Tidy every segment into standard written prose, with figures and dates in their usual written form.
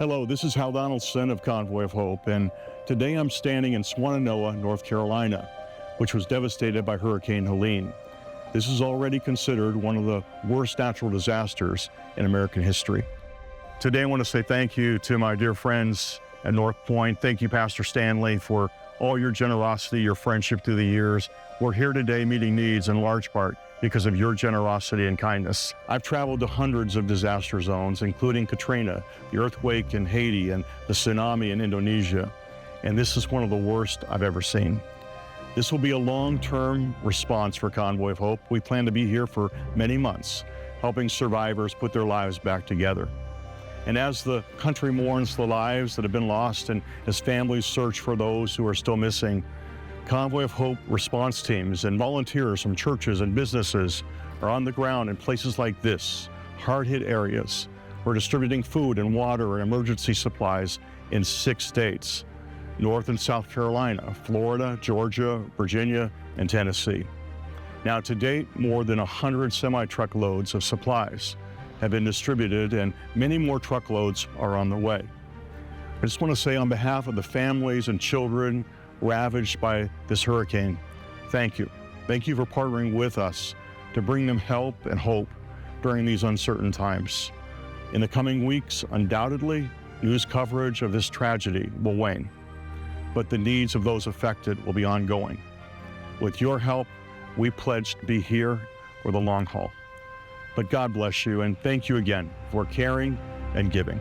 Hello, this is Hal Donaldson of Convoy of Hope, and today I'm standing in Swannanoa, North Carolina, which was devastated by Hurricane Helene. This is already considered one of the worst natural disasters in American history. Today I want to say thank you to my dear friends at North Point. Thank you, Pastor Stanley, for all your generosity, your friendship through the years. We're here today meeting needs in large part because of your generosity and kindness. I've traveled to hundreds of disaster zones, including Katrina, the earthquake in Haiti, and the tsunami in Indonesia. And this is one of the worst I've ever seen. This will be a long-term response for Convoy of Hope. We plan to be here for many months, helping survivors put their lives back together. And as the country mourns the lives that have been lost and as families search for those who are still missing, Convoy of Hope response teams and volunteers from churches and businesses are on the ground in places like this, hard-hit areas. We're distributing food and water and emergency supplies in 6 states, North and South Carolina, Florida, Georgia, Virginia, and Tennessee. Now, to date, more than 100 semi-truckloads of supplies have been distributed, and many more truckloads are on the way. I just want to say on behalf of the families and children ravaged by this hurricane, thank you. Thank you for partnering with us to bring them help and hope during these uncertain times. In the coming weeks, undoubtedly, news coverage of this tragedy will wane, but the needs of those affected will be ongoing. With your help, we pledge to be here for the long haul. But God bless you, and thank you again for caring and giving.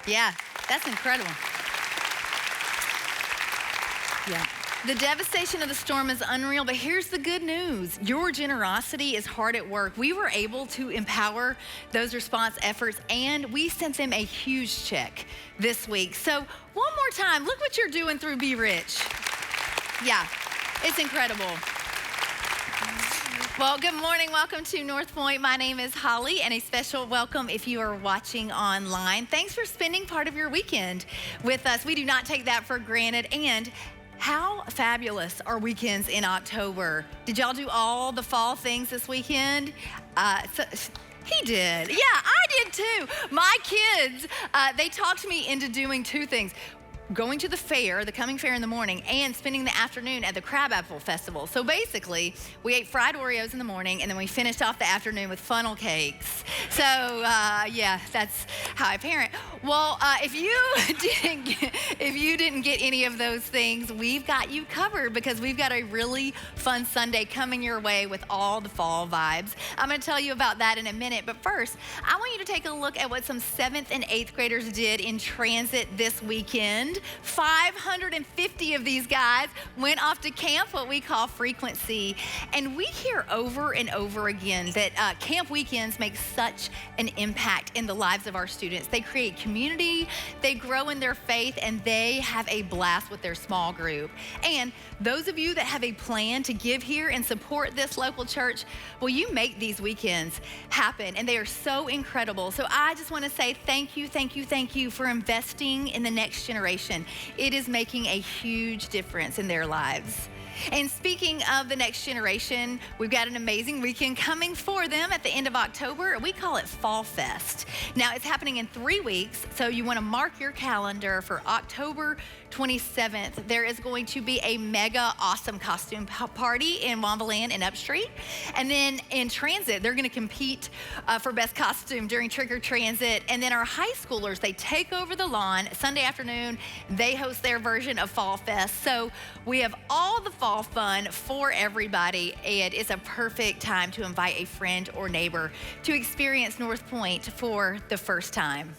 Yeah, that's incredible. Yeah. The devastation of the storm is unreal, but here's the good news. Your generosity is hard at work. We were able to empower those response efforts, and we sent them a huge check this week. So one more time, look what you're doing through Be Rich. Yeah, it's incredible. Well, good morning. Welcome to North Point. My name is Holly, and a special welcome if you are watching online. Thanks for spending part of your weekend with us. We do not take that for granted. And how fabulous are weekends in October? Did y'all do all the fall things this weekend? He did. Yeah, I did too. My kids, they talked me into doing 2 things. Going to the fair, the coming fair in the morning, and spending the afternoon at the Crabapple Festival. So basically, we ate fried Oreos in the morning, and then we finished off the afternoon with funnel cakes. So yeah, that's how I parent. Well, if you didn't get any of those things, we've got you covered because we've got a really fun Sunday coming your way with all the fall vibes. I'm going to tell you about that in a minute, but first, I want you to take a look at what some 7th and 8th graders did in transit this weekend. 550 of these guys went off to camp, what we call frequency. And we hear over and over again that camp weekends make such an impact in the lives of our students. They create community, they grow in their faith, and they have a blast with their small group. And those of you that have a plan to give here and support this local church, well, you make these weekends happen, and they are so incredible. So I just want to say thank you, thank you, thank you for investing in the next generation. It is making a huge difference in their lives. And speaking of the next generation, we've got an amazing weekend coming for them at the end of October. We call it Fall Fest. Now, it's happening in 3 weeks, so you want to mark your calendar for October 27th. There is going to be a mega awesome costume party in Wonderland and Upstreet. And then in transit, they're going to compete for best costume during Trick or Transit. And then our high schoolers, they take over the lawn Sunday afternoon. They host their version of Fall Fest. So we have all the fall fun for everybody, and it's a perfect time to invite a friend or neighbor to experience North Point for the first time.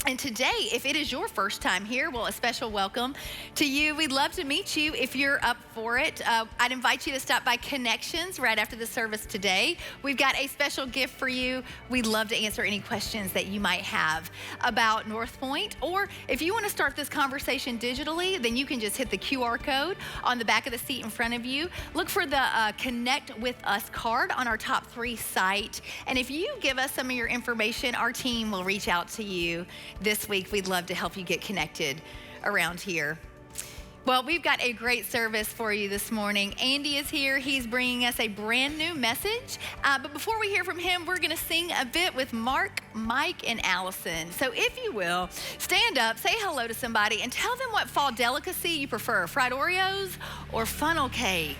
And today, if it is your first time here, well, a special welcome to you. We'd love to meet you if you're up for it. I'd invite you to stop by Connections right after the service today. We've got a special gift for you. We'd love to answer any questions that you might have about North Point. Or if you want to start this conversation digitally, then you can just hit the QR code on the back of the seat in front of you. Look for the Connect With Us card on our Top 3 site. And if you give us some of your information, our team will reach out to you this week. We'd love to help you get connected around here. Well, we've got a great service for you this morning. Andy is here. He's bringing us a brand new message. But before we hear from him, we're going to sing a bit with Mark, Mike, and Allison. So if you will, stand up, say hello to somebody, and tell them what fall delicacy you prefer, fried Oreos or funnel cake.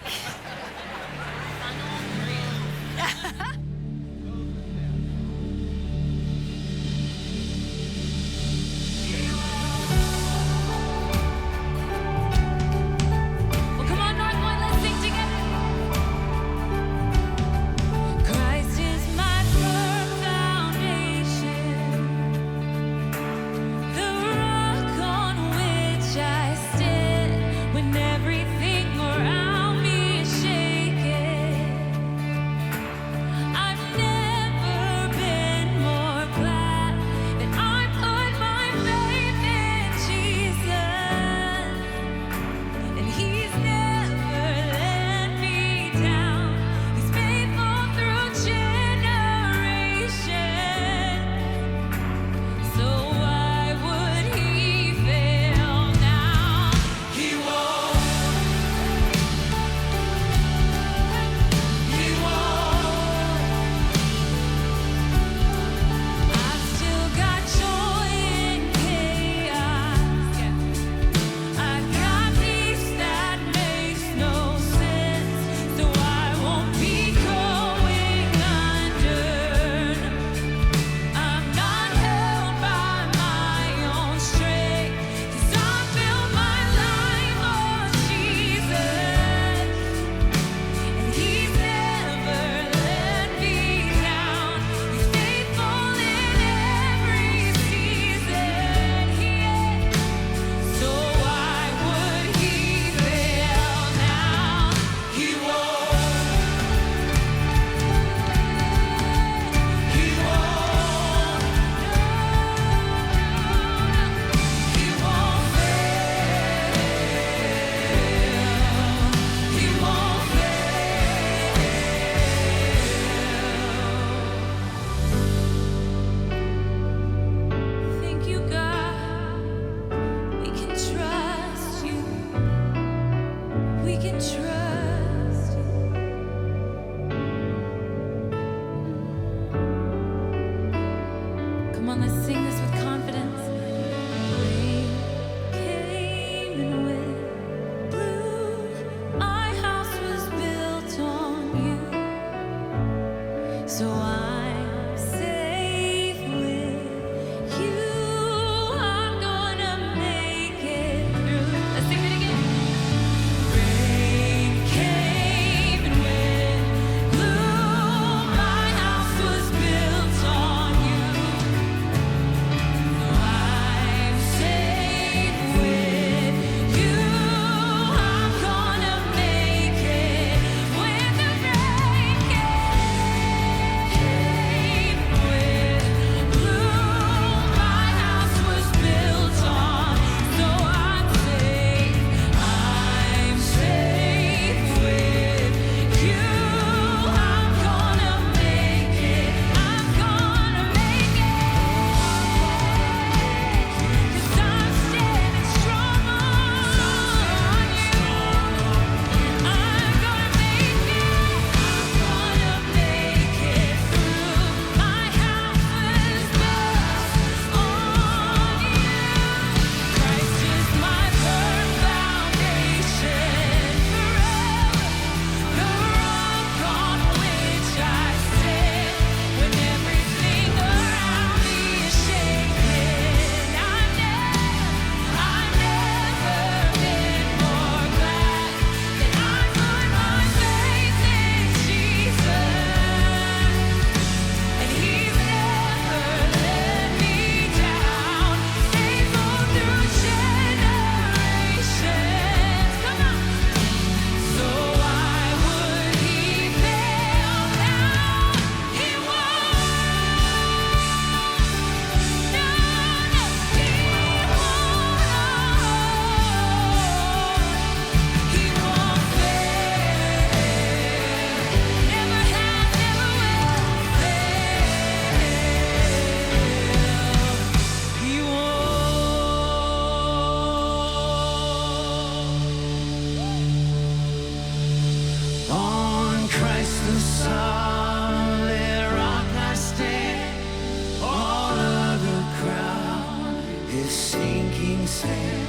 sand.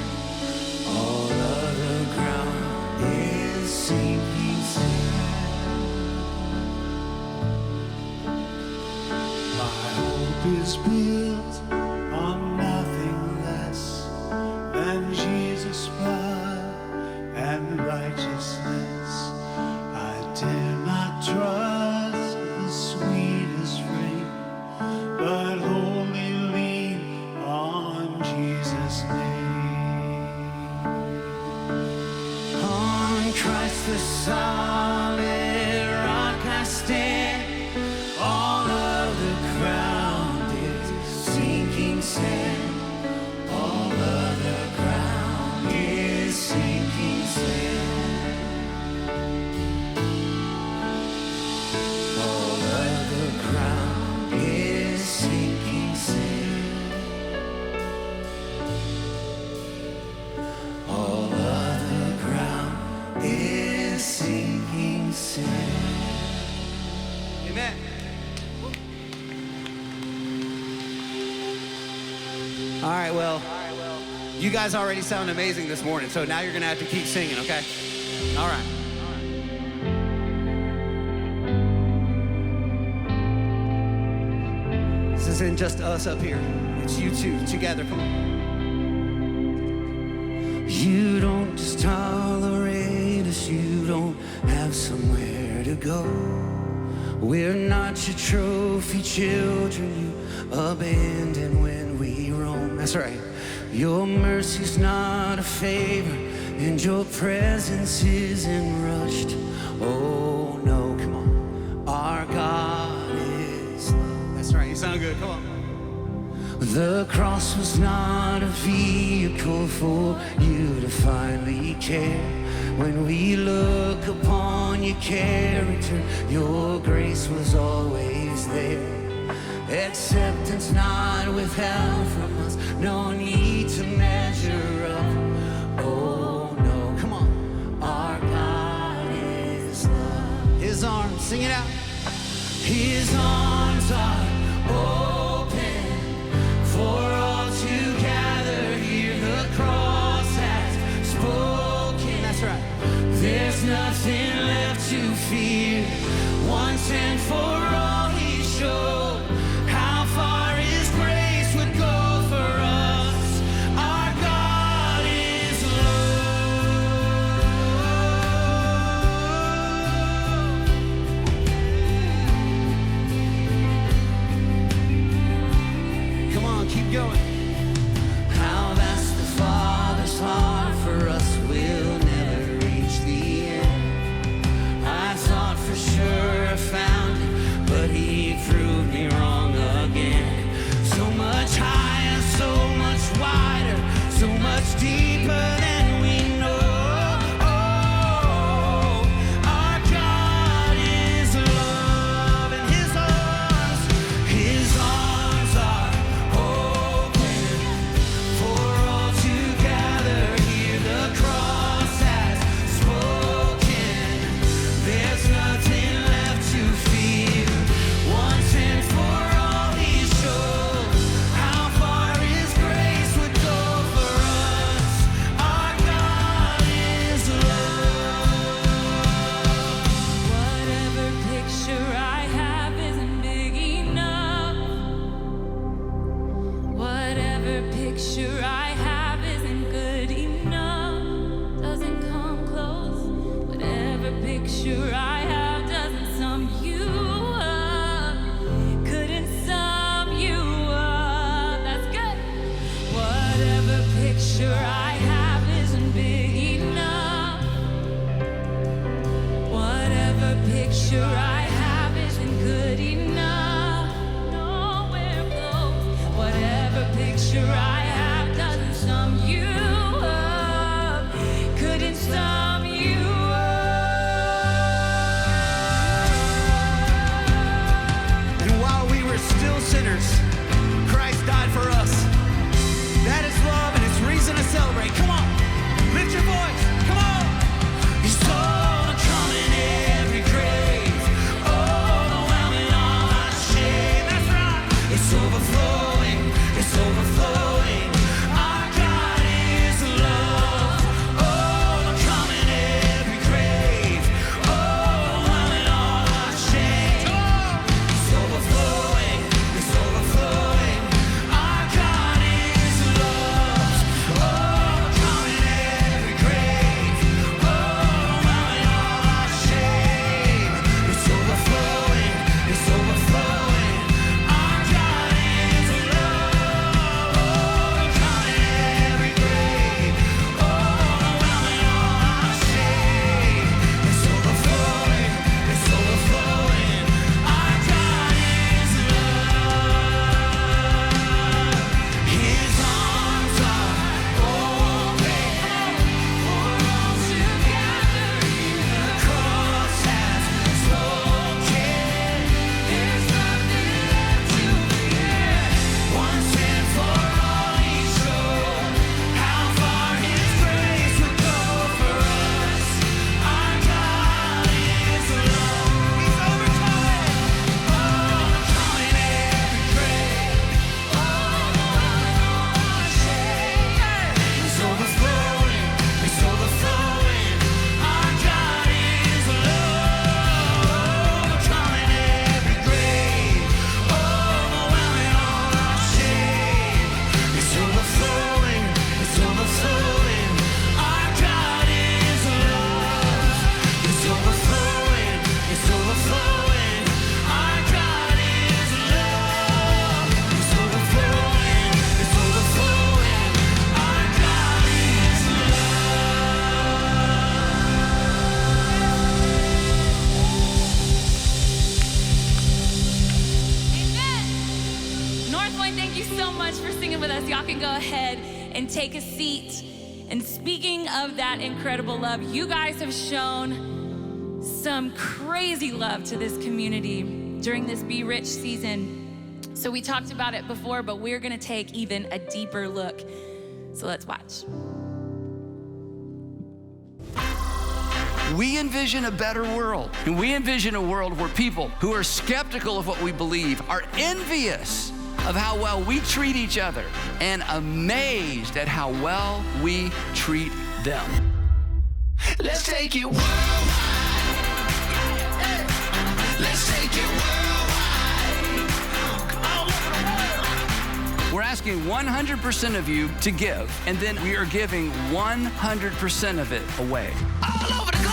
All other ground is sinking sand. My hope is built on nothing less than Jesus' blood and righteousness. I dare not trust the sweetest frame, but wholly lean on Jesus' name. On Christ the solid rock I stand. All of the ground is sinking sand. All of the ground is sinking sand. All of the ground is sinking sand. All of the ground is sinking sand. Amen. All right, well, you guys already sound amazing this morning, so now you're gonna have to keep singing, okay? All right. This isn't just us up here. It's you two together. Come on. You don't just tolerate us. You don't have somewhere to go. We're not your trophy children you abandon when we roam. That's right. Your mercy's not a favor, and your presence isn't rushed. Oh no, come on. Our God is love. That's right, you sound good, come on. The cross was not a vehicle for you to finally care. When we look upon your character, your grace was always there. Acceptance not withheld from us, no need to measure up. Oh no, come on. Our God is love. His arms, sing it out. His arms are open for all to gather here. The cross has spoken. That's right. There's nothing left to fear. Once and for all he showed how far his grace would go for us. Our God is love. Come on, keep going. How vast the Father's heart for us will never reach the end. I thought for sure I found it, but he proved me wrong again. So much higher, so much wider, so much deeper than we know. Oh, our God is love, and his arms are open for all to gather here. The cross has spoken. There's nothing left to fear. Once and for all he showed how far his grace would go for us. Our God is love. Whatever picture I have isn't big enough. Whatever picture I have isn't good enough. Doesn't come close. Whatever picture I have doesn't sum you up. Couldn't sum you up. That's good. Whatever picture I have isn't big enough. Whatever picture I have isn't good enough. Nowhere close. Whatever picture I have doesn't sum much for singing with us. Y'all can go ahead and take a seat. And speaking of that incredible love, you guys have shown some crazy love to this community during this Be Rich season. So we talked about it before, but we're gonna take even a deeper look. So let's watch. We envision a better world. And we envision a world where people who are skeptical of what we believe are envious of how well we treat each other and amazed at how well we treat them. Let's take it worldwide. Let's take it worldwide. All over the world. We're asking 100% of you to give, and then we are giving 100% of it away. All over the globe.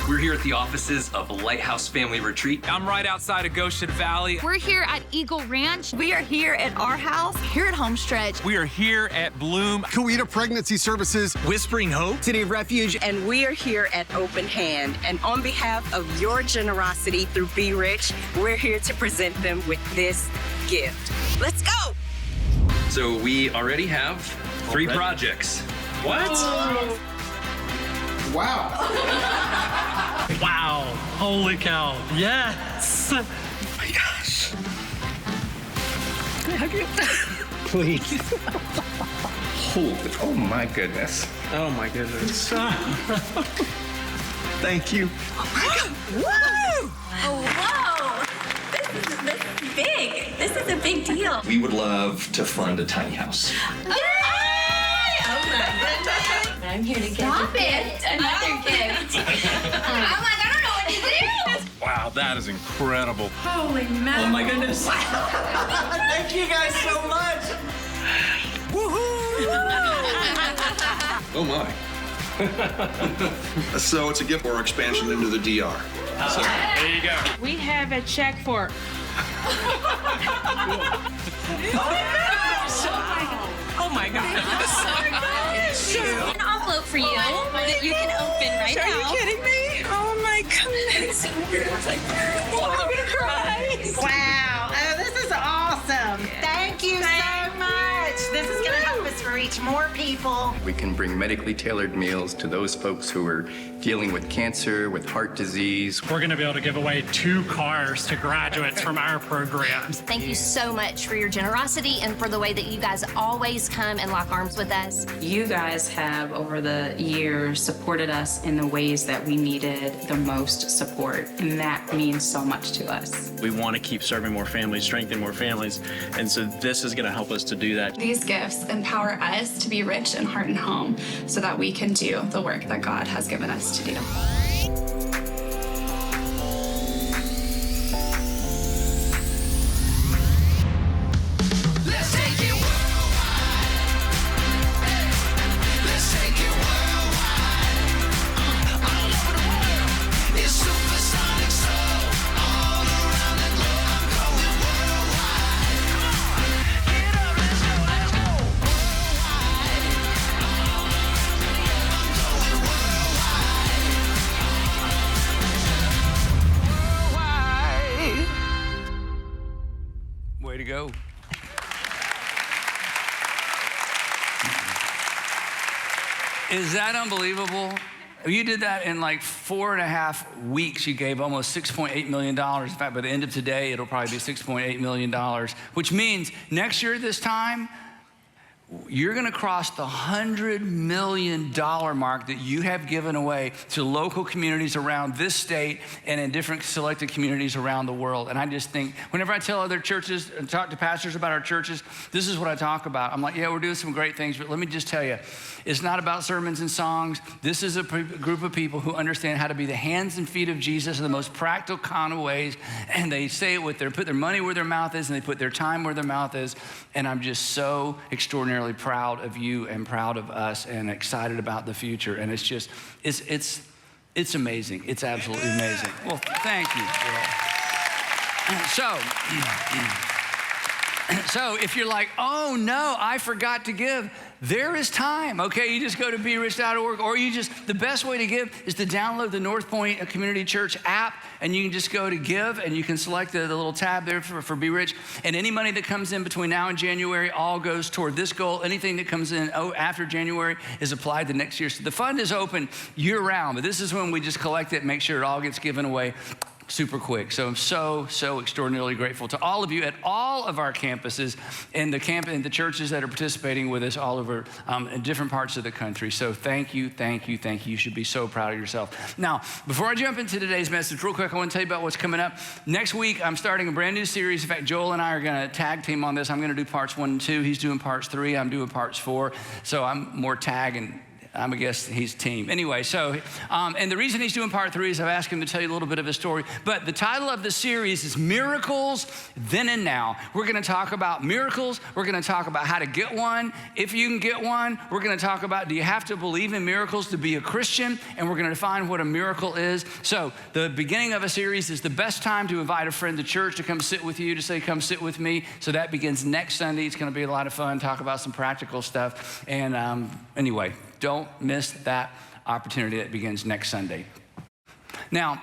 We're here at the offices of Lighthouse Family Retreat. I'm right outside of Goshen Valley. We're here at Eagle Ranch. We are here at our house, here at Homestretch. We are here at Bloom. Coeta Pregnancy Services, Whispering Hope. City of Refuge, And we are here at Open Hand. And on behalf of your generosity through Be Rich, we're here to present them with this gift. Let's go. So we already have 3 projects. What? Wow, holy cow, yes. Oh my gosh. Can I hug you? Please. Oh my goodness. Oh my goodness. Thank you. Oh, whoa! This is big. This is a big deal. We would love to fund a tiny house. Yay! Oh my goodness. I'm here to give Stop a it. gift, another gift. I'm like, I don't know what to do. Wow, that is incredible. Holy man. Oh my goodness. Thank you guys so much. Woohoo! Oh my. So it's a gift or expansion into the DR. So. There you go. We have a check for Oh my God. An envelope for you that you can open right now. Are you kidding me? Oh my goodness. I'm gonna cry. Wow. Oh, this is awesome. Thank you so much. This is gonna help us reach more people. We can bring medically tailored meals to those folks who are dealing with cancer, with heart disease. We're gonna be able to give away 2 cars to graduates from our programs. Thank you so much for your generosity and for the way that you guys always come and lock arms with us. You guys have, over the years, supported us in the ways that we needed the most support, and that means so much to us. We want to keep serving more families, strengthen more families, and so this is gonna help us to do that. These gifts empower us to be rich in heart and home so that we can do the work that God has given us to do. Let's take it worldwide. Let's take it worldwide. All over the world. It's supersonic soul. All around the globe. I'm going worldwide. Get up, let's go, let's go. Worldwide. I'm going worldwide. Way to go. Is that unbelievable? You did that in like 4.5 weeks. You gave almost $6.8 million. In fact, by the end of today, it'll probably be $6.8 million, which means next year this time, you're gonna cross the $100 million mark that you have given away to local communities around this state and in different selected communities around the world. And I just think, whenever I tell other churches and talk to pastors about our churches, this is what I talk about. I'm like, yeah, we're doing some great things, but let me just tell you, it's not about sermons and songs. This is a group of people who understand how to be the hands and feet of Jesus in the most practical kind of ways. And they say it with put their money where their mouth is, and they put their time where their mouth is. And I'm just so extraordinarily proud of you and proud of us and excited about the future. And it's just, it's amazing. It's absolutely amazing. Well, thank you. So, So if you're like, oh no, I forgot to give, there is time, okay? You just go to BeRich.org, or the best way to give is to download the North Point Community Church app, and you can just go to give, and you can select the little tab there for Be Rich. And any money that comes in between now and January all goes toward this goal. Anything that comes in after January is applied the next year. So the fund is open year round, but this is when we just collect it and make sure it all gets given away super quick. So I'm so extraordinarily grateful to all of you at all of our campuses and the churches that are participating with us all over in different parts of the country. So thank you. You should be so proud of yourself. Now, before I jump into today's message, real quick, I want to tell you about what's coming up. Next week, I'm starting a brand new series. In fact, Joel and I are going to tag team on this. I'm going to do parts 1 and 2. He's doing parts 3. I'm doing parts 4. So I'm more tag and I'm a guess he's team. Anyway, so, and the reason he's doing part 3 is I've asked him to tell you a little bit of his story. But the title of the series is Miracles Then and Now. We're going to talk about miracles. We're going to talk about how to get one, if you can get one. We're going to talk about, do you have to believe in miracles to be a Christian? And we're going to define what a miracle is. So the beginning of a series is the best time to invite a friend to church to come sit with you, to say, come sit with me. So that begins next Sunday. It's going to be a lot of fun, talk about some practical stuff. And anyway, don't miss that opportunity that begins next Sunday. Now,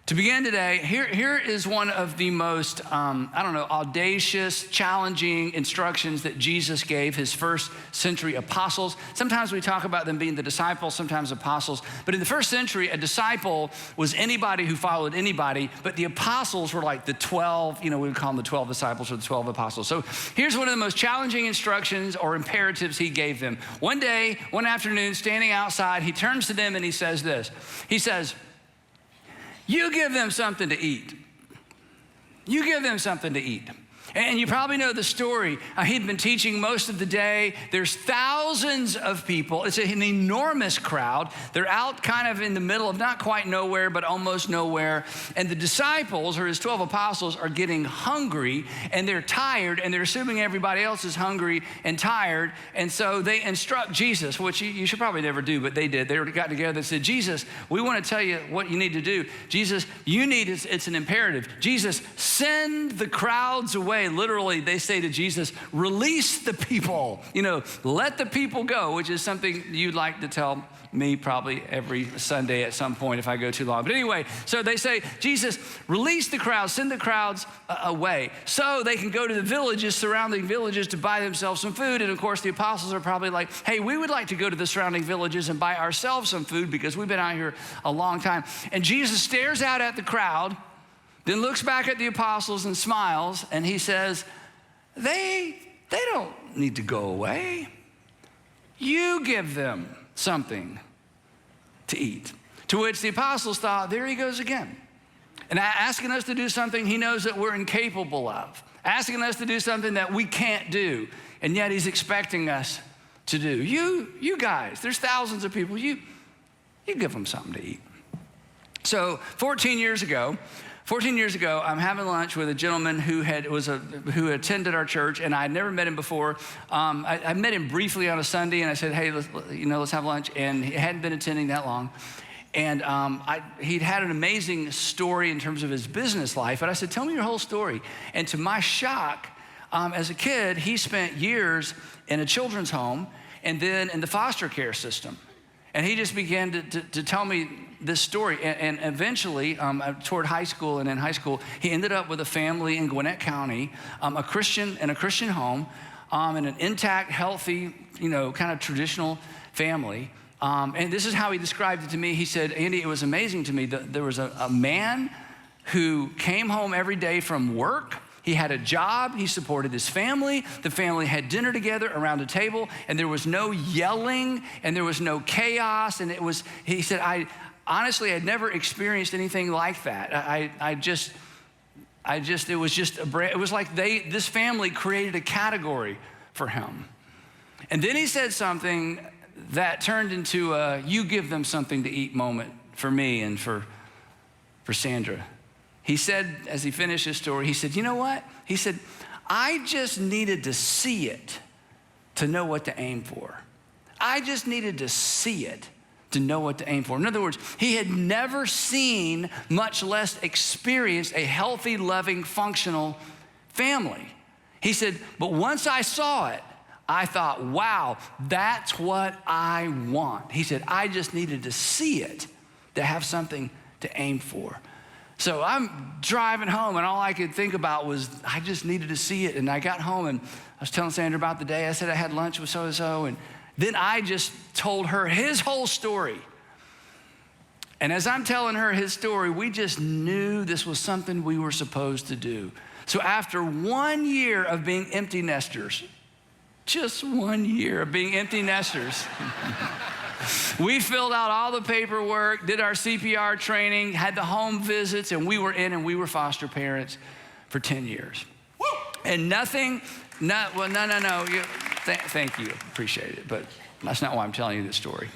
to begin today, here is one of the most, audacious, challenging instructions that Jesus gave his first century apostles. Sometimes we talk about them being the disciples, sometimes apostles. But in the first century, a disciple was anybody who followed anybody, but the apostles were like the 12, we would call them the 12 disciples or the 12 apostles. So here's one of the most challenging instructions or imperatives he gave them. One day, one afternoon, standing outside, he turns to them and he says this. He says, you give them something to eat. You give them something to eat. And you probably know the story. He'd been teaching most of the day. There's thousands of people. It's an enormous crowd. They're out kind of in the middle of not quite nowhere, but almost nowhere. And the disciples, or his 12 apostles, are getting hungry, and they're tired, and they're assuming everybody else is hungry and tired. And so they instruct Jesus, which you should probably never do, but they did. They got together and said, Jesus, we want to tell you what you need to do. Jesus, it's an imperative. Jesus, send the crowds away. Literally, they say to Jesus, release the people, let the people go, which is something you'd like to tell me probably every Sunday at some point if I go too long. But anyway, so they say, Jesus, release the crowds, send the crowds away so they can go to the villages, surrounding villages, to buy themselves some food. And of course, the apostles are probably like, hey, we would like to go to the surrounding villages and buy ourselves some food because we've been out here a long time. And Jesus stares out at the crowd, then looks back at the apostles and smiles, and he says, they don't need to go away. You give them something to eat. To which the apostles thought, there he goes again. And asking us to do something he knows that we're incapable of. Asking us to do something that we can't do. And yet he's expecting us to do. You guys, there's thousands of people. You give them something to eat. So 14 years ago, I'm having lunch with a gentleman who attended our church, and I had never met him before. I met him briefly on a Sunday, and I said, hey, let's have lunch. And he hadn't been attending that long. And he'd had an amazing story in terms of his business life. And I said, tell me your whole story. And to my shock, as a kid, he spent years in a children's home and then in the foster care system. And he just began to tell me this story. And eventually, toward high school, and in high school, he ended up with a family in Gwinnett County, a Christian home, in an intact, healthy, kind of traditional family. And this is how he described it to me. He said, Andy, it was amazing to me that there was a man who came home every day from work. He had a job, he supported his family, the family had dinner together around a table, and there was no yelling, and there was no chaos, and he said, I honestly had never experienced anything like that. It was like this family created a category for him. And then he said something that turned into a you give them something to eat moment for me and for Sandra. He said, as he finished his story, he said, you know what? He said, I just needed to see it to know what to aim for. I just needed to see it to know what to aim for. In other words, he had never seen, much less experienced, a healthy, loving, functional family. He said, but once I saw it, I thought, wow, that's what I want. He said, I just needed to see it to have something to aim for. So I'm driving home, and all I could think about was I just needed to see it. And I got home, and I was telling Sandra about the day. I said I had lunch with so-and-so, and then I just told her his whole story. And as I'm telling her his story, we just knew this was something we were supposed to do. So after 1 year of being empty nesters, just 1 year of being empty nesters, we filled out all the paperwork, did our CPR training, had the home visits, and we were in and we were foster parents for 10 years. Woo! And nothing, no. Thank you, appreciate it, but that's not why I'm telling you this story.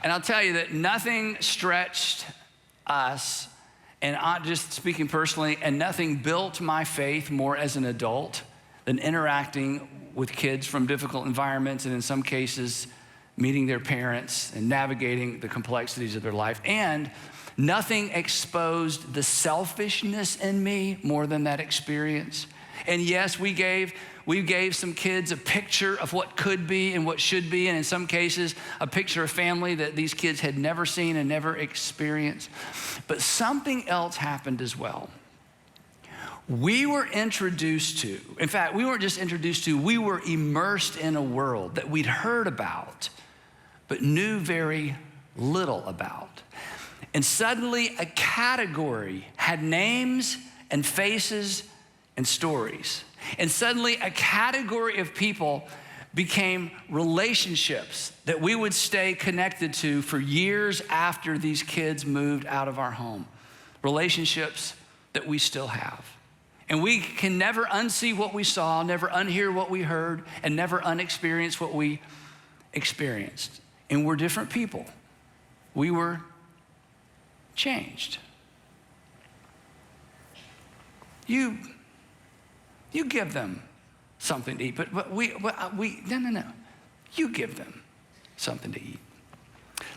And I'll tell you that nothing stretched us, and I'm just speaking personally, and nothing built my faith more as an adult than interacting with kids from difficult environments, and in some cases, meeting their parents and navigating the complexities of their life. And nothing exposed the selfishness in me more than that experience. And yes, we gave some kids a picture of what could be and what should be, and in some cases, a picture of family that these kids had never seen and never experienced. But something else happened as well. We were introduced to, in fact, we weren't just introduced to, we were immersed in a world that we'd heard about, but knew very little about. And suddenly a category had names and faces and stories. And suddenly a category of people became relationships that we would stay connected to for years after these kids moved out of our home. Relationships that we still have. And we can never unsee what we saw, never unhear what we heard, and never unexperience what we experienced. And we're different people. We were changed. You give them something to eat, but no. You give them something to eat.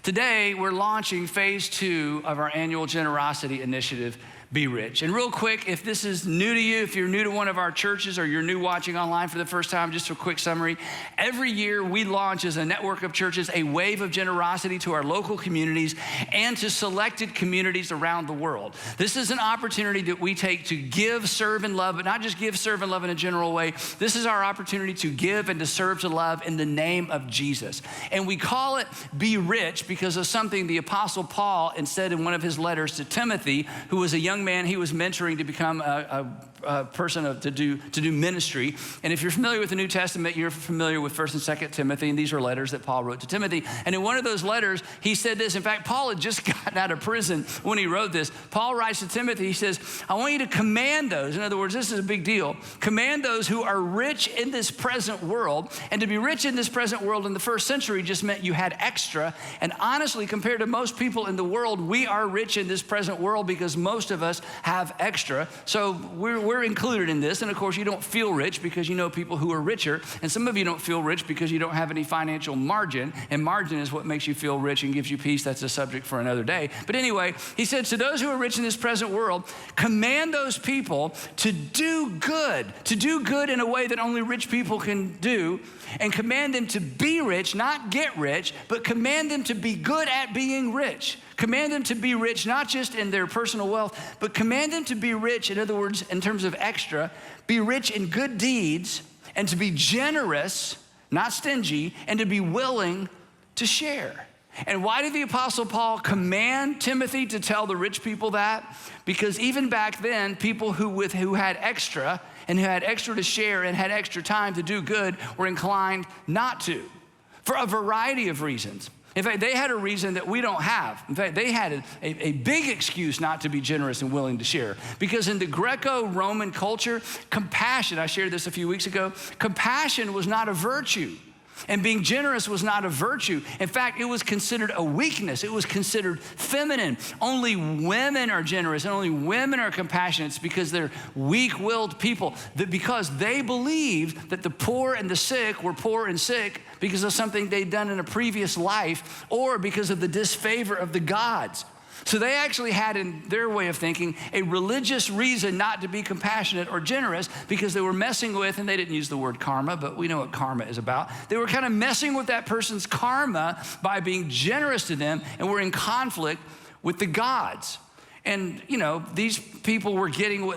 Today, we're launching phase 2 of our annual generosity initiative, Be Rich. And real quick, if this is new to you, if you're new to one of our churches or you're new watching online for the first time, just a quick summary. Every year we launch as a network of churches a wave of generosity to our local communities and to selected communities around the world. This is an opportunity that we take to give, serve, and love, but not just give, serve, and love in a general way. This is our opportunity to give and to serve, to love in the name of Jesus. And we call it Be Rich because of something the Apostle Paul said in one of his letters to Timothy, who was a young man he was mentoring to become a person to do ministry. And if you're familiar with the New Testament, you're familiar with 1st and 2nd Timothy, and these are letters that Paul wrote to Timothy. And in one of those letters, he said this. In fact, Paul had just gotten out of prison when he wrote this. Paul writes to Timothy, he says, I want you to command those. In other words, this is a big deal. Command those who are rich in this present world. And to be rich in this present world in the first century just meant you had extra. And honestly, compared to most people in the world, we are rich in this present world because most of us have extra. So we're included in this. And of course, you don't feel rich because you know people who are richer. And some of you don't feel rich because you don't have any financial margin. And margin is what makes you feel rich and gives you peace. That's a subject for another day. But anyway, he said, to those who are rich in this present world, command those people to do good in a way that only rich people can do. And command them to be rich, not get rich, but command them to be good at being rich. Command them to be rich, not just in their personal wealth, but command them to be rich, in other words, in terms of extra, be rich in good deeds, and to be generous, not stingy, and to be willing to share. And why did the Apostle Paul command Timothy to tell the rich people that? Because even back then, people who had extra and who had extra to share and had extra time to do good were inclined not to, for a variety of reasons. In fact, they had a reason that we don't have. In fact, they had a big excuse not to be generous and willing to share. Because in the Greco-Roman culture, compassion, I shared this a few weeks ago, compassion was not a virtue. And being generous was not a virtue. In fact, it was considered a weakness. It was considered feminine. Only women are generous and only women are compassionate. It's because they're weak-willed people. Because they believed that the poor and the sick were poor and sick because of something they'd done in a previous life or because of the disfavor of the gods. So they actually had, in their way of thinking, a religious reason not to be compassionate or generous because they were messing with, and they didn't use the word karma, but we know what karma is about. They were kind of messing with that person's karma by being generous to them, and were in conflict with the gods. And, you know, these people were getting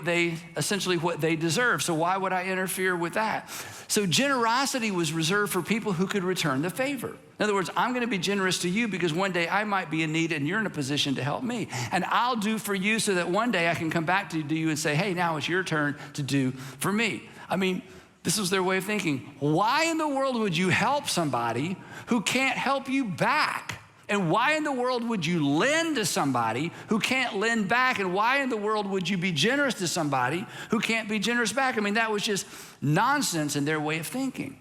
essentially what they deserve. So why would I interfere with that? So generosity was reserved for people who could return the favor. In other words, I'm gonna be generous to you because one day I might be in need and you're in a position to help me. And I'll do for you so that one day I can come back to you and say, hey, now it's your turn to do for me. I mean, this was their way of thinking. Why in the world would you help somebody who can't help you back? And why in the world would you lend to somebody who can't lend back? And why in the world would you be generous to somebody who can't be generous back? I mean, that was just nonsense in their way of thinking.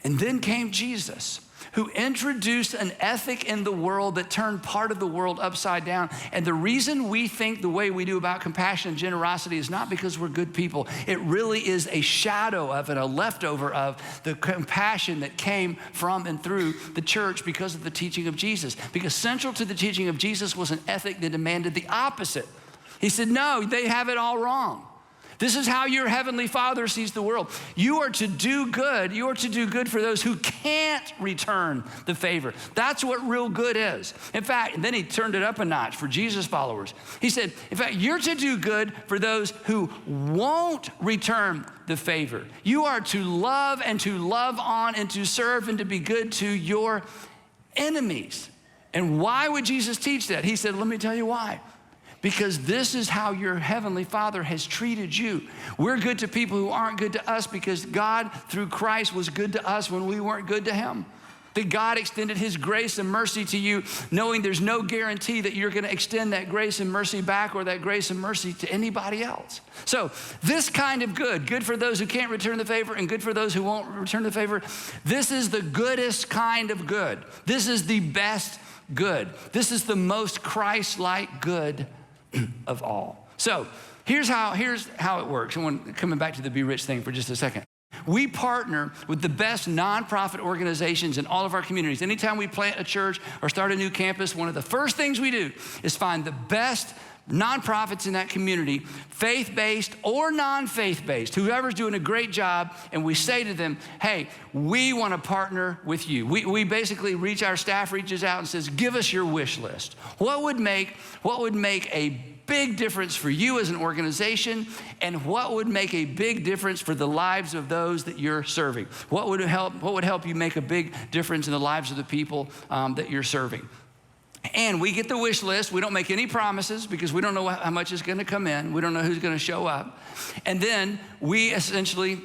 And then came Jesus, who introduced an ethic in the world that turned part of the world upside down. And the reason we think the way we do about compassion and generosity is not because we're good people. It really is a shadow of and a leftover of the compassion that came from and through the church because of the teaching of Jesus. Because central to the teaching of Jesus was an ethic that demanded the opposite. He said, no, they have it all wrong. This is how your heavenly Father sees the world. You are to do good. You are to do good for those who can't return the favor. That's what real good is. In fact, and then he turned it up a notch for Jesus followers. He said, in fact, you're to do good for those who won't return the favor. You are to love and to love on and to serve and to be good to your enemies. And why would Jesus teach that? He said, let me tell you why. Because this is how your heavenly Father has treated you. We're good to people who aren't good to us because God, through Christ, was good to us when we weren't good to him. That God extended his grace and mercy to you, knowing there's no guarantee that you're gonna extend that grace and mercy back or that grace and mercy to anybody else. So this kind of good for those who can't return the favor and good for those who won't return the favor, this is the goodest kind of good. This is the best good. This is the most Christ-like good of all. So here's how it works. Coming back to the Be Rich thing for just a second. We partner with the best nonprofit organizations in all of our communities. Anytime we plant a church or start a new campus, one of the first things we do is find the best nonprofits in that community, faith-based or non-faith-based, whoever's doing a great job, and we say to them, hey, we want to partner with you. We basically our staff reaches out and says, give us your wish list. What would make a big difference for you as an organization, and what would make a big difference for the lives of those that you're serving? What would help you make a big difference in the lives of the people that you're serving? And we get the wish list. We don't make any promises because we don't know how much is going to come in. We don't know who's going to show up. And then we essentially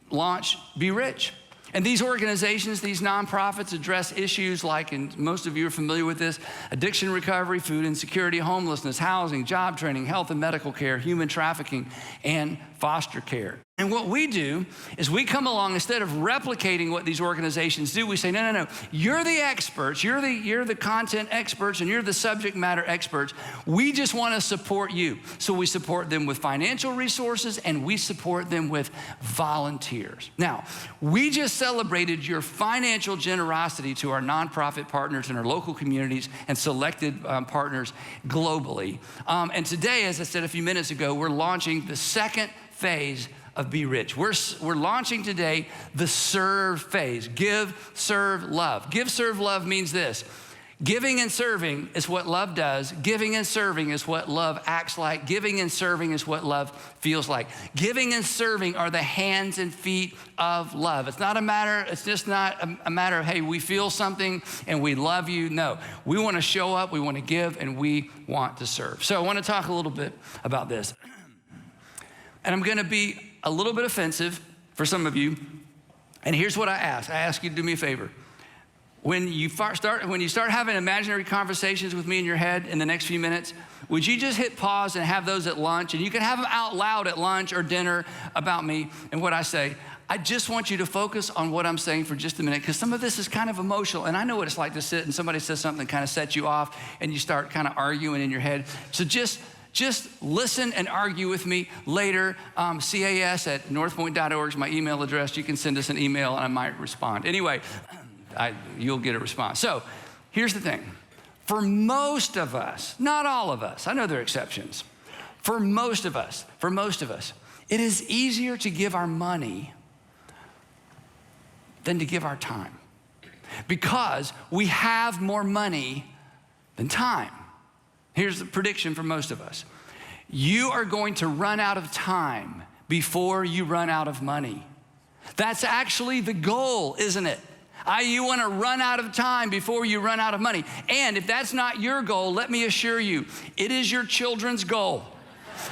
launch Be Rich. And these organizations, these nonprofits address issues like, and most of you are familiar with this, addiction recovery, food insecurity, homelessness, housing, job training, health and medical care, human trafficking, and foster care. And what we do is we come along, instead of replicating what these organizations do, we say, no, you're the experts, you're the content experts, and you're the subject matter experts. We just want to support you. So we support them with financial resources, and we support them with volunteers. Now, we just celebrated your financial generosity to our nonprofit partners in our local communities and selected partners globally. And today, as I said a few minutes ago, we're launching the second phase of Be Rich. We're launching today the serve phase. Give, serve, love. Give, serve, love means this. Giving and serving is what love does. Giving and serving is what love acts like. Giving and serving is what love feels like. Giving and serving are the hands and feet of love. It's just not a matter of, hey, we feel something and we love you. No, we want to show up, we want to give, and we want to serve. So I want to talk a little bit about this. And I'm going to be a little bit offensive for some of you. And here's what I ask. I ask you to do me a favor. When you start having imaginary conversations with me in your head in the next few minutes, would you just hit pause and have those at lunch? And you can have them out loud at lunch or dinner about me and what I say. I just want you to focus on what I'm saying for just a minute, because some of this is kind of emotional. And I know what it's like to sit and somebody says something that kind of sets you off and you start kind of arguing in your head. So just listen and argue with me later. cas@northpoint.org is my email address. You can send us an email and I might respond. Anyway, you'll get a response. So here's the thing. For most of us, not all of us, I know there are exceptions. For most of us, it is easier to give our money than to give our time, because we have more money than time. Here's the prediction for most of us. You are going to run out of time before you run out of money. That's actually the goal, isn't it? You want to run out of time before you run out of money. And if that's not your goal, let me assure you, it is your children's goal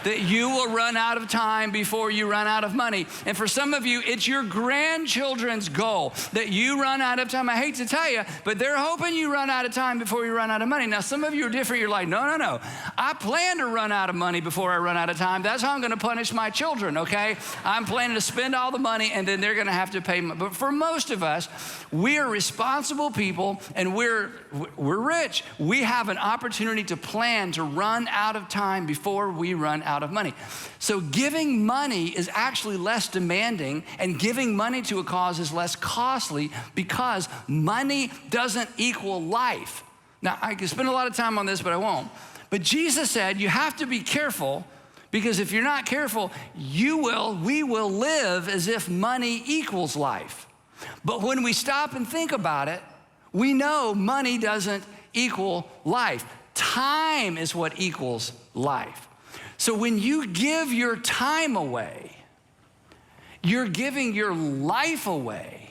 that you will run out of time before you run out of money. And for some of you, it's your grandchildren's goal that you run out of time. I hate to tell you, but they're hoping you run out of time before you run out of money. Now, some of you are different. You're like, no. I plan to run out of money before I run out of time. That's how I'm going to punish my children, okay? I'm planning to spend all the money, and then they're going to have to pay. But for most of us, we are responsible people, and we're rich. We have an opportunity to plan to run out of time before we run out of money. So giving money is actually less demanding, and giving money to a cause is less costly, because money doesn't equal life. Now, I could spend a lot of time on this, but I won't. But Jesus said you have to be careful, because if you're not careful, we will live as if money equals life. But when we stop and think about it, we know money doesn't equal life. Time is what equals life. So when you give your time away, you're giving your life away.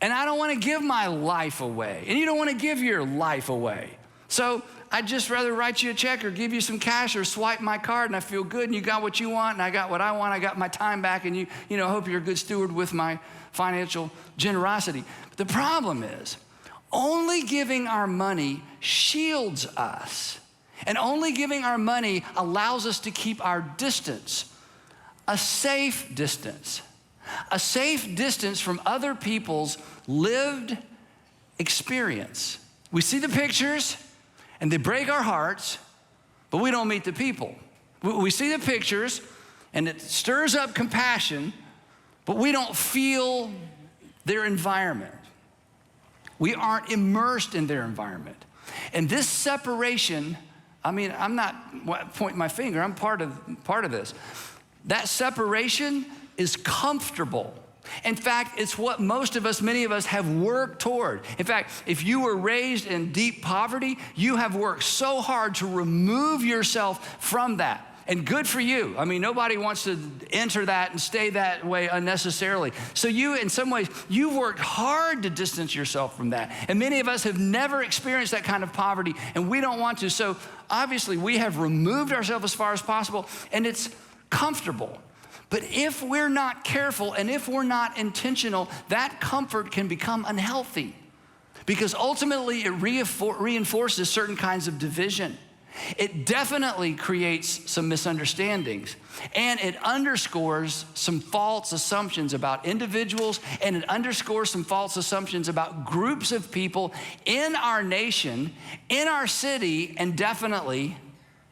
And I don't want to give my life away. And you don't want to give your life away. So I'd just rather write you a check or give you some cash or swipe my card, and I feel good, and you got what you want, and I got what I want. I got my time back, and you hope you're a good steward with my financial generosity. But the problem is, only giving our money shields us. And only giving our money allows us to keep our distance, a safe distance from other people's lived experience. We see the pictures and they break our hearts, but we don't meet the people. We see the pictures and it stirs up compassion, but we don't feel their environment. We aren't immersed in their environment. And this separation, I'm not pointing my finger, I'm part of this. That separation is comfortable. In fact, it's what many of us have worked toward. In fact, if you were raised in deep poverty, you have worked so hard to remove yourself from that. And good for you. Nobody wants to enter that and stay that way unnecessarily. So in some ways, you've worked hard to distance yourself from that. And many of us have never experienced that kind of poverty, and we don't want to. So obviously, we have removed ourselves as far as possible, and it's comfortable. But if we're not careful and if we're not intentional, that comfort can become unhealthy, because ultimately it reinforces certain kinds of division. It definitely creates some misunderstandings, and it underscores some false assumptions about individuals, and it underscores some false assumptions about groups of people in our nation, in our city, and definitely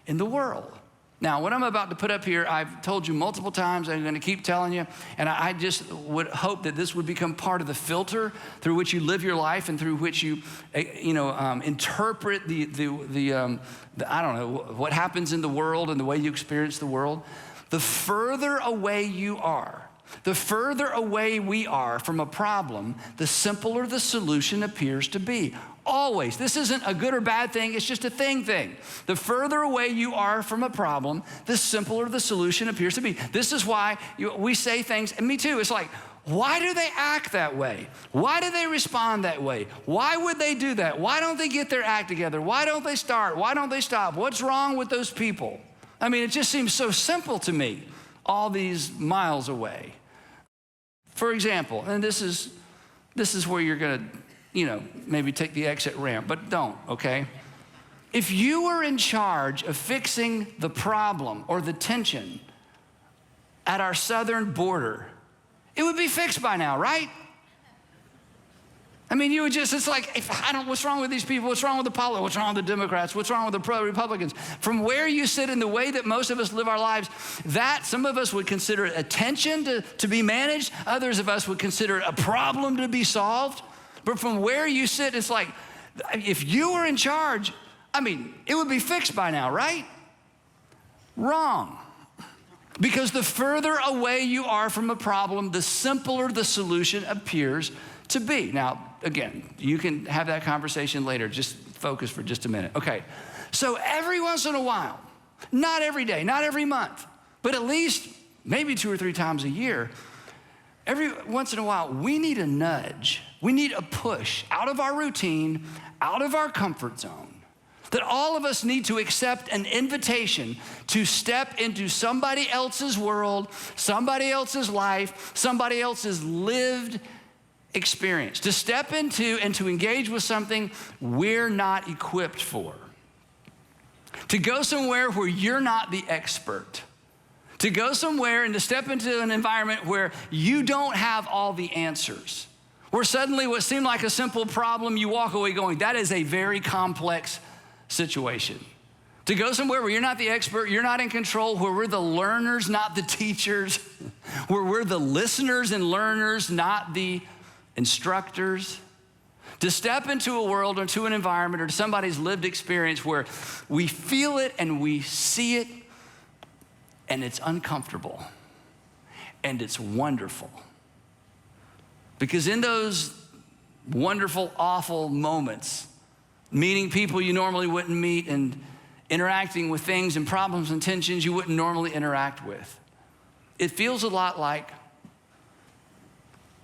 in the world. Now, what I'm about to put up here, I've told you multiple times, I'm going to keep telling you, and I just would hope that this would become part of the filter through which you live your life and through which you, interpret I don't know, what happens in the world and the way you experience the world. The further away you are, the further away we are from a problem, the simpler the solution appears to be. Always. This isn't a good or bad thing, it's just a thing. The further away you are from a problem, the simpler the solution appears to be. This is why we say things, and me too, it's like, why do they act that way? Why do they respond that way? Why would they do that? Why don't they get their act together? Why don't they start? Why don't they stop? What's wrong with those people? It just seems so simple to me, all these miles away. For example, and this is where you're gonna, maybe take the exit ramp, but don't, okay? If you were in charge of fixing the problem or the tension at our southern border, it would be fixed by now, right? You would it's like, what's wrong with these people? What's wrong with the politics? What's wrong with the Democrats? What's wrong with the Republicans? From where you sit in the way that most of us live our lives, that some of us would consider a tension to be managed. Others of us would consider it a problem to be solved. But from where you sit, it's like, If you were in charge, it would be fixed by now, right? Wrong. Because the further away you are from a problem, the simpler the solution appears to be. Now, again, you can have that conversation later. Just focus for just a minute. Okay, so every once in a while, not every day, not every month, but at least maybe 2 or 3 times a year, every once in a while, we need a nudge. We need a push out of our routine, out of our comfort zone. That all of us need to accept an invitation to step into somebody else's world, somebody else's life, somebody else's lived experience. To step into and to engage with something we're not equipped for. To go somewhere where you're not the expert. To go somewhere and to step into an environment where you don't have all the answers. Where suddenly what seemed like a simple problem, you walk away going, that is a very complex situation. To go somewhere where you're not the expert, you're not in control, where we're the learners, not the teachers, where we're the listeners and learners, not the instructors. To step into a world or to an environment or to somebody's lived experience where we feel it and we see it and it's uncomfortable and it's wonderful. Because in those wonderful, awful moments, meeting people you normally wouldn't meet and interacting with things and problems and tensions you wouldn't normally interact with. It feels a lot like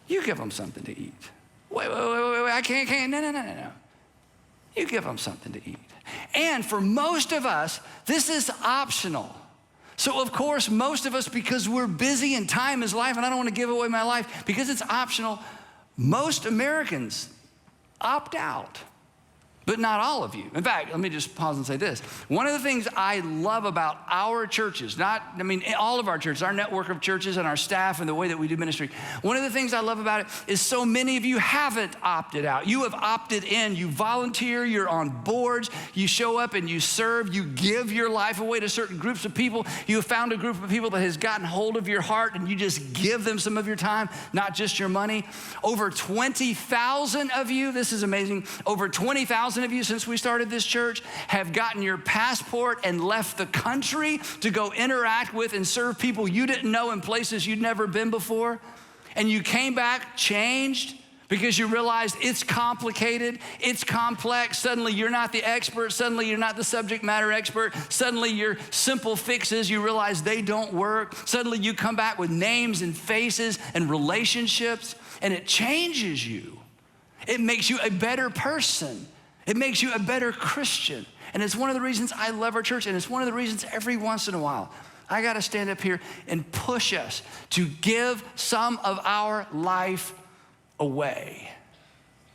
you give them something to eat. Wait, I can't, no. You give them something to eat. And for most of us, this is optional. So of course, most of us, because we're busy and time is life and I don't want to give away my life, because it's optional, most Americans opt out. But not all of you. In fact, let me just pause and say this. One of the things I love about our churches, all of our churches, our network of churches and our staff and the way that we do ministry, one of the things I love about it is so many of you haven't opted out. You have opted in. You volunteer, you're on boards, you show up and you serve, you give your life away to certain groups of people. You have found a group of people that has gotten hold of your heart and you just give them some of your time, not just your money. Over 20,000 of you, this is amazing, over 20,000 of you since we started this church have gotten your passport and left the country to go interact with and serve people you didn't know in places you'd never been before. And you came back changed because you realized it's complicated, it's complex. Suddenly you're not the expert. Suddenly you're not the subject matter expert. Suddenly your simple fixes, you realize they don't work. Suddenly you come back with names and faces and relationships, and it changes you. It makes you a better person. It makes you a better Christian. And it's one of the reasons I love our church, and it's one of the reasons every once in a while I got to stand up here and push us to give some of our life away.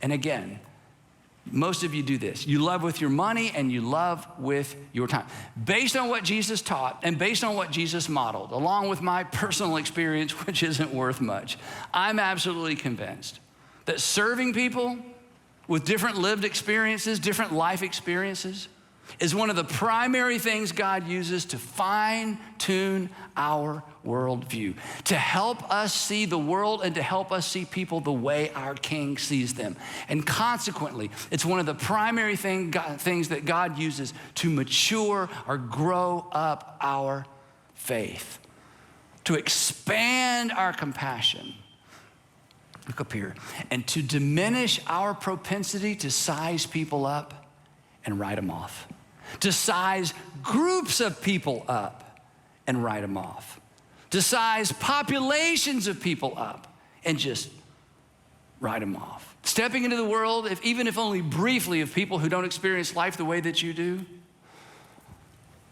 And again, most of you do this. You love with your money and you love with your time. Based on what Jesus taught and based on what Jesus modeled, along with my personal experience, which isn't worth much, I'm absolutely convinced that serving people with different lived experiences, different life experiences, is one of the primary things God uses to fine-tune our worldview, to help us see the world and to help us see people the way our King sees them. And consequently, it's one of the primary things that God uses to mature or grow up our faith, to expand our compassion. Look up here. And to diminish our propensity to size people up and write them off. To size groups of people up and write them off. To size populations of people up and just write them off. Stepping into the world, even if only briefly, of people who don't experience life the way that you do,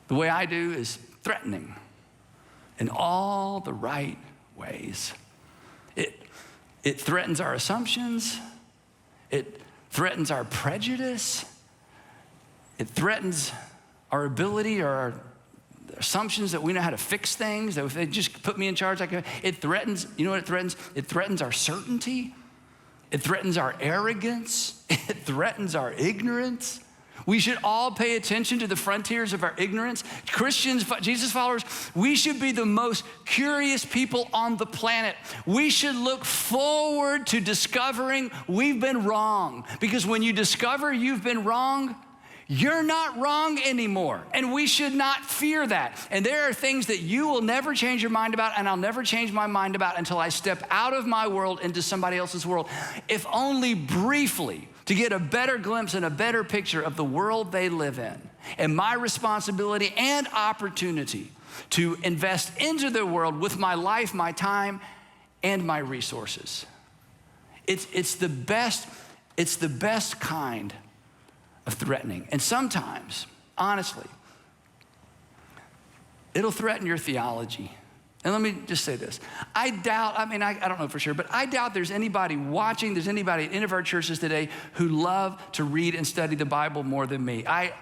the way I do, is threatening in all the right ways. It threatens our assumptions. It threatens our prejudice. It threatens our ability or our assumptions that we know how to fix things, that if they just put me in charge, it threatens, you know what it threatens? It threatens our certainty. It threatens our arrogance. It threatens our ignorance. We should all pay attention to the frontiers of our ignorance. Christians, Jesus followers, we should be the most curious people on the planet. We should look forward to discovering we've been wrong. Because when you discover you've been wrong, you're not wrong anymore. And we should not fear that. And there are things that you will never change your mind about, and I'll never change my mind about until I step out of my world into somebody else's world, if only briefly, to get a better glimpse and a better picture of the world they live in, and my responsibility and opportunity to invest into their world with my life, my time, and my resources. It's the best kind of threatening. And sometimes, honestly, it'll threaten your theology. And let me just say this. I don't know for sure, but I doubt there's anybody watching, there's anybody at any of our churches today who love to read and study the Bible more than me. I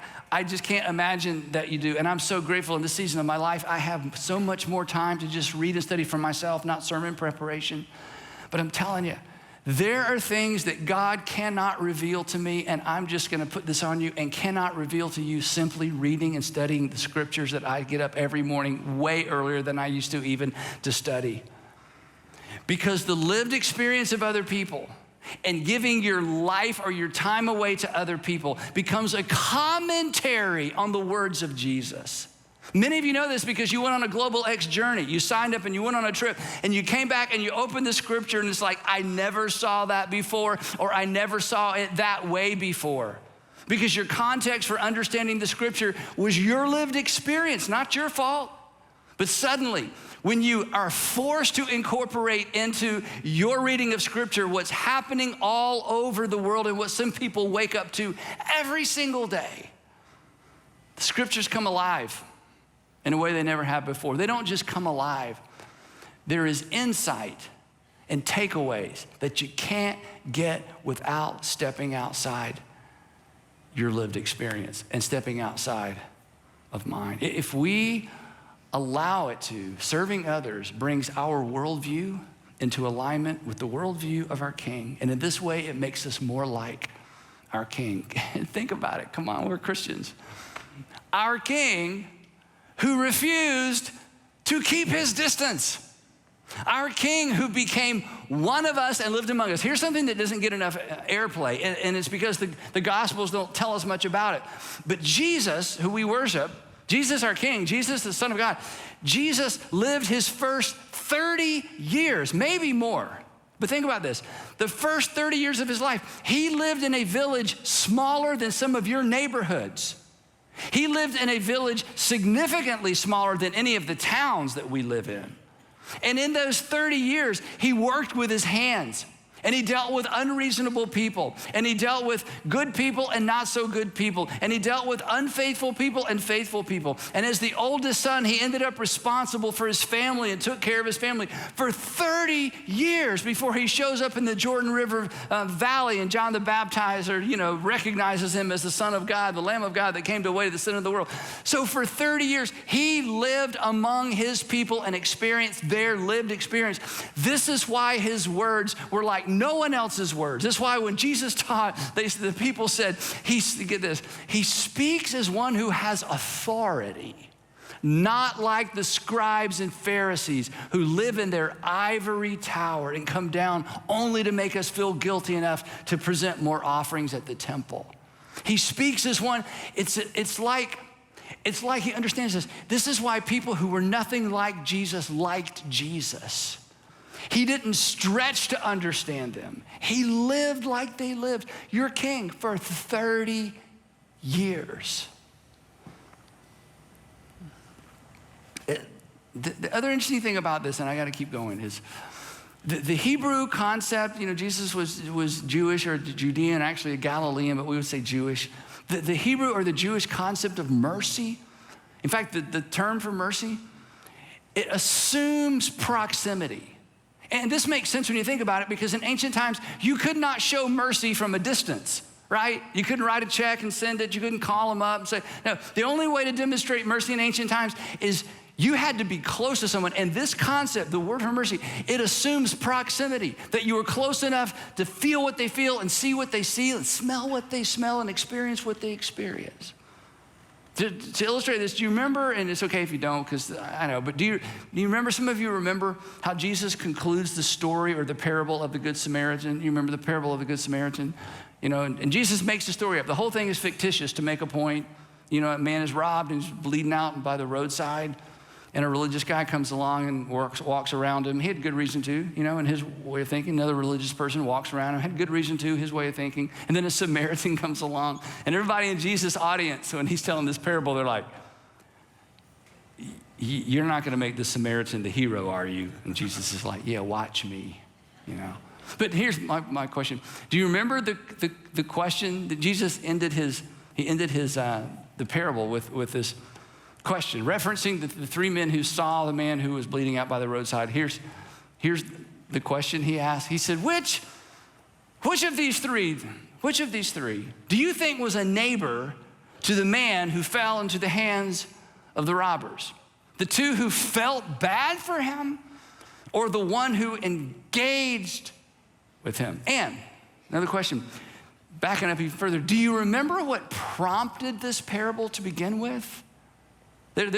just can't imagine that you do. And I'm so grateful in this season of my life, I have so much more time to just read and study for myself, not sermon preparation. But I'm telling you, there are things that God cannot reveal to me, and I'm just gonna put this on you, and cannot reveal to you simply reading and studying the scriptures that I get up every morning way earlier than I used to even to study. Because the lived experience of other people and giving your life or your time away to other people becomes a commentary on the words of Jesus. Many of you know this because you went on a Global X journey. You signed up and you went on a trip and you came back and you opened the scripture and it's like, I never saw that before, or I never saw it that way before. Because your context for understanding the scripture was your lived experience, not your fault. But suddenly, when you are forced to incorporate into your reading of scripture what's happening all over the world and what some people wake up to every single day, the scriptures come alive in a way they never have before. They don't just come alive. There is insight and takeaways that you can't get without stepping outside your lived experience and stepping outside of mine. If we allow it to, serving others brings our worldview into alignment with the worldview of our King. And in this way, it makes us more like our King. Think about it. Come on, we're Christians. Our King who refused to keep his distance. Our King who became one of us and lived among us. Here's something that doesn't get enough airplay, and it's because the Gospels don't tell us much about it. But Jesus, who we worship, Jesus our King, Jesus the Son of God, Jesus lived his first 30 years, maybe more. But think about this. The first 30 years of his life, he lived in a village smaller than some of your neighborhoods. He lived in a village significantly smaller than any of the towns that we live in. And in those 30 years, he worked with his hands, and he dealt with unreasonable people, and he dealt with good people and not so good people, and he dealt with unfaithful people and faithful people. And as the oldest son, he ended up responsible for his family and took care of his family for 30 years before he shows up in the Jordan River Valley, and John the Baptizer, recognizes him as the Son of God, the Lamb of God that came to away the sin of the world. So for 30 years, he lived among his people and experienced their lived experience. This is why his words were like no one else's words. That's why when Jesus taught, the people said, get this, he speaks as one who has authority, not like the scribes and Pharisees who live in their ivory tower and come down only to make us feel guilty enough to present more offerings at the temple. He speaks as one, it's like he understands this. This is why people who were nothing like Jesus liked Jesus. He didn't stretch to understand them. He lived like they lived. Your King for 30 years. The other interesting thing about this, and I got to keep going, is the Hebrew concept. Jesus was Jewish or Judean, actually a Galilean, but we would say Jewish. The Hebrew or the Jewish concept of mercy, in fact, the term for mercy, it assumes proximity. And this makes sense when you think about it, because in ancient times, you could not show mercy from a distance, right? You couldn't write a check and send it. You couldn't call them up and say, no. The only way to demonstrate mercy in ancient times is You had to be close to someone. And this concept, the word for mercy, it assumes proximity, that you were close enough to feel what they feel and see what they see and smell what they smell and experience what they experience. To illustrate this, do you remember, and it's okay if you don't, because I know, but do you remember, some of you remember how Jesus concludes the story or the parable of the Good Samaritan? You remember the parable of the Good Samaritan? You know, and Jesus makes the story up. The whole thing is fictitious to make a point. You know, a man is robbed and he's bleeding out by the roadside, and a religious guy comes along and walks around him. He had good reason to, you know, in his way of thinking. Another religious person walks around him, had good reason to, his way of thinking. And then a Samaritan comes along, and everybody in Jesus' audience, when he's telling this parable, they're like, you're not going to make the Samaritan the hero, are you? And Jesus is like, yeah, watch me, you know. But here's my question. Do you remember the question that Jesus ended the parable with this question, referencing the three men who saw the man who was bleeding out by the roadside? Here's the question he asked. He said, which of these three do you think was a neighbor to the man who fell into the hands of the robbers? The two who felt bad for him, or the one who engaged with him? And another question, backing up even further, do you remember what prompted this parable to begin with?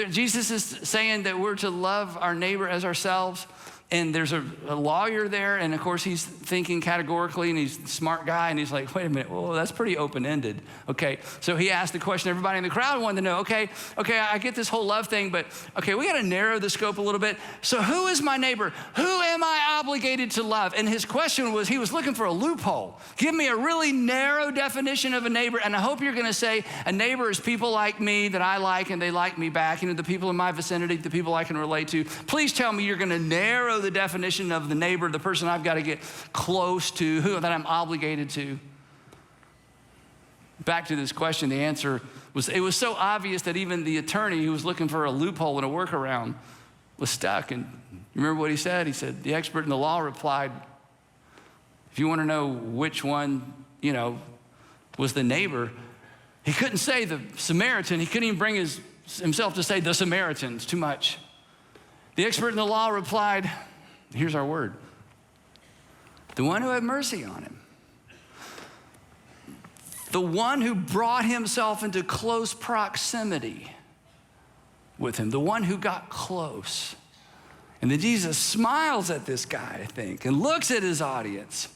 Jesus is saying that we're to love our neighbor as ourselves, and there's a lawyer there, and of course he's thinking categorically, and he's a smart guy, and he's like, wait a minute, well, that's pretty open-ended. Okay, so he asked the question everybody in the crowd wanted to know. Okay, I get this whole love thing, but okay, we gotta narrow the scope a little bit. So who is my neighbor? Who am I obligated to love? And his question was, he was looking for a loophole. Give me a really narrow definition of a neighbor, and I hope you're gonna say a neighbor is people like me that I like and they like me back, you know, the people in my vicinity, the people I can relate to. Please tell me you're gonna narrow the definition of the neighbor, the person I've got to get close to, who that I'm obligated to. Back to this question, the answer was, it was so obvious that even the attorney who was looking for a loophole and a workaround was stuck. And you remember what he said? He said, the expert in the law replied, if you want to know which one, you know, was the neighbor, he couldn't say the Samaritan. He couldn't even bring himself to say the Samaritans, too much. The expert in the law replied, here's our word, the one who had mercy on him. The one who brought himself into close proximity with him. The one who got close. And then Jesus smiles at this guy, I think, and looks at his audience.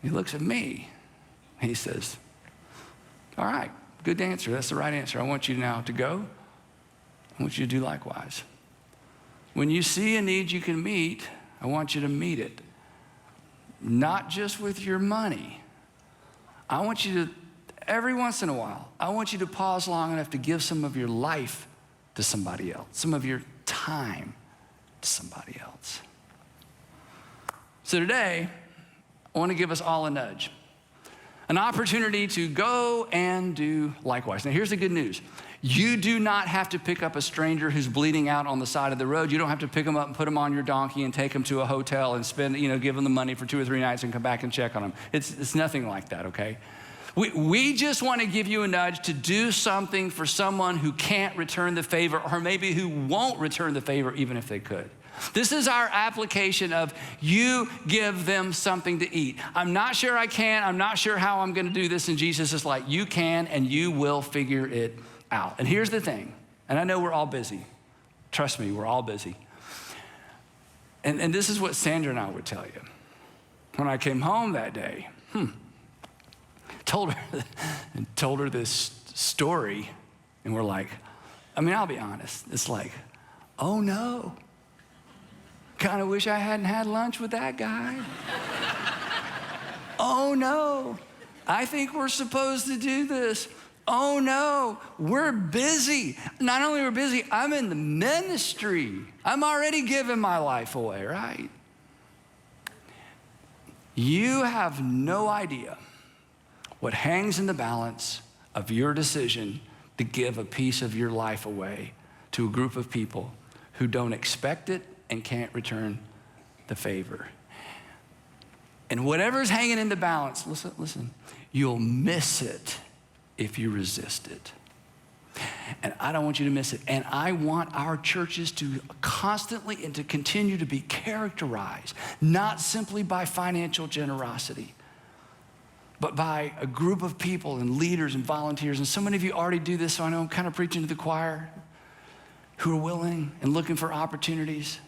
He looks at me. And he says, all right, good answer. That's the right answer. I want you now to go. I want you to do likewise. When you see a need you can meet, I want you to meet it. Not just with your money. I want you to, every once in a while, I want you to pause long enough to give some of your life to somebody else, some of your time to somebody else. So today, I want to give us all a nudge, an opportunity to go and do likewise. Now, here's the good news. You do not have to pick up a stranger who's bleeding out on the side of the road. You don't have to pick them up and put them on your donkey and take them to a hotel and spend, give them the money for 2 or 3 nights and come back and check on them. It's nothing like that, okay? We just want to give you a nudge to do something for someone who can't return the favor, or maybe who won't return the favor even if they could. This is our application of you give them something to eat. I'm not sure I can. I'm not sure how I'm going to do this. And Jesus is like, you can and you will figure it out. And here's the thing, and I know we're all busy. Trust me, we're all busy. And this is what Sandra and I would tell you. When I came home that day, told her this story, and we're like, I mean, I'll be honest, it's like, oh no, kind of wish I hadn't had lunch with that guy. Oh no, I think we're supposed to do this. Oh no, we're busy. Not only we're busy, I'm in the ministry. I'm already giving my life away, right? You have no idea what hangs in the balance of your decision to give a piece of your life away to a group of people who don't expect it and can't return the favor. And whatever's hanging in the balance, listen, you'll miss it if you resist it. and I don't want you to miss it. And I want our churches to constantly and to continue to be characterized, not simply by financial generosity, but by a group of people and leaders and volunteers. And so many of you already do this, so I know I'm kind of preaching to the choir, who are willing and looking for opportunities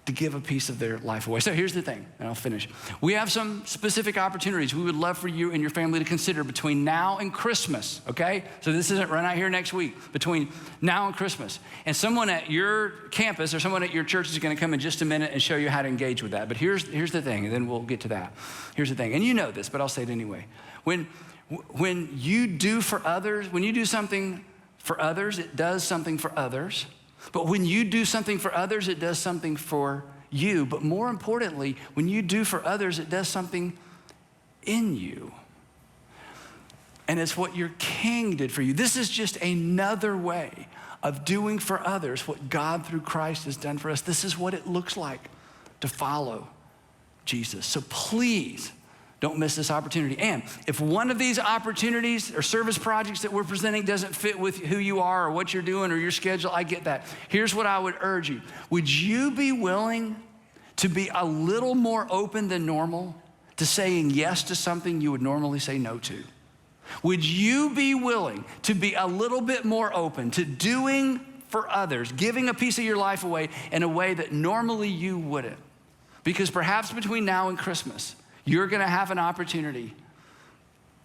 to give a piece of their life away. So here's the thing, and I'll finish. We have some specific opportunities we would love for you and your family to consider between now and Christmas, okay? So this isn't right out here next week, between now and Christmas. And someone at your campus or someone at your church is gonna come in just a minute and show you how to engage with that. But here's the thing, and then we'll get to that. Here's the thing, and you know this, but I'll say it anyway. When you do for others, when you do something for others, it does something for others. But when you do something for others, it does something for you. But more importantly, when you do for others, it does something in you. And it's what your King did for you. This is just another way of doing for others what God through Christ has done for us. This is what it looks like to follow Jesus. So please, don't miss this opportunity. And if one of these opportunities or service projects that we're presenting doesn't fit with who you are or what you're doing or your schedule, I get that. Here's what I would urge you. Would you be willing to be a little more open than normal to saying yes to something you would normally say no to? Would you be willing to be a little bit more open to doing for others, giving a piece of your life away in a way that normally you wouldn't? Because perhaps between now and Christmas, you're gonna have an opportunity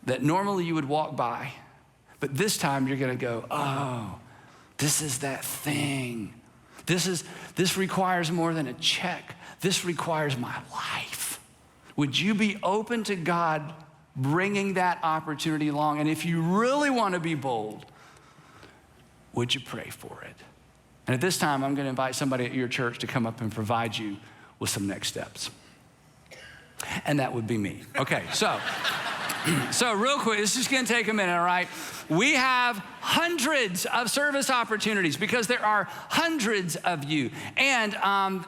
that normally you would walk by, but this time you're gonna go, oh, this is that thing. This requires more than a check. This requires my life. Would you be open to God bringing that opportunity along? And if you really wanna be bold, would you pray for it? And at this time, I'm gonna invite somebody at your church to come up and provide you with some next steps. And that would be me. Okay, so real quick, this is gonna take a minute, all right? We have hundreds of service opportunities because there are hundreds of you. And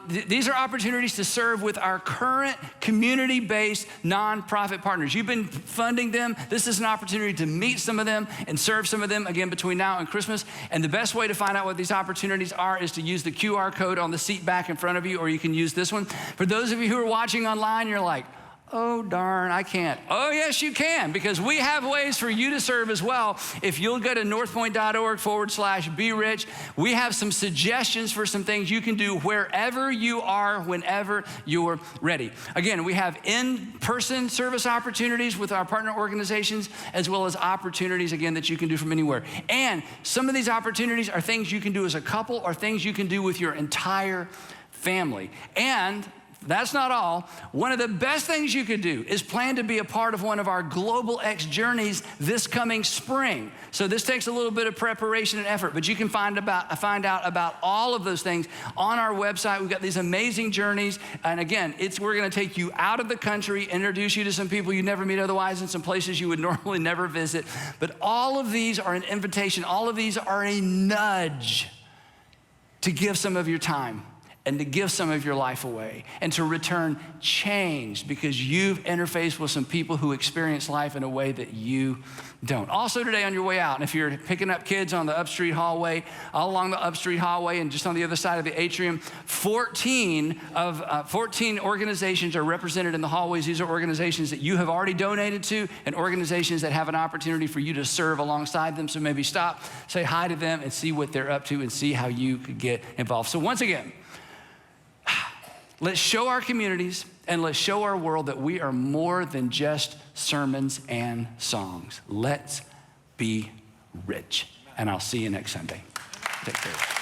these are opportunities to serve with our current community-based nonprofit partners. You've been funding them. This is an opportunity to meet some of them and serve some of them, again, between now and Christmas. And the best way to find out what these opportunities are is to use the QR code on the seat back in front of you, or you can use this one. For those of you who are watching online, you're like, oh, darn, I can't. Oh, yes, you can, because we have ways for you to serve as well. If you'll go to northpoint.org/be-rich, we have some suggestions for some things you can do wherever you are, whenever you're ready. Again, we have in-person service opportunities with our partner organizations, as well as opportunities, again, that you can do from anywhere. And some of these opportunities are things you can do as a couple or things you can do with your entire family. And that's not all. One of the best things you could do is plan to be a part of one of our Global X journeys this coming spring. So this takes a little bit of preparation and effort, but you can find out about all of those things on our website. We've got these amazing journeys. And again, we're gonna take you out of the country, introduce you to some people you'd never meet otherwise in some places you would normally never visit. But all of these are an invitation. All of these are a nudge to give some of your time and to give some of your life away and to return changed because you've interfaced with some people who experience life in a way that you don't. Also today on your way out, and if you're picking up kids on the Upstreet hallway, all along the Upstreet hallway and just on the other side of the atrium, 14 organizations are represented in the hallways. These are organizations that you have already donated to and organizations that have an opportunity for you to serve alongside them. So maybe stop, say hi to them and see what they're up to and see how you could get involved. So once again, let's show our communities and let's show our world that we are more than just sermons and songs. Let's be rich. And I'll see you next Sunday. Take care.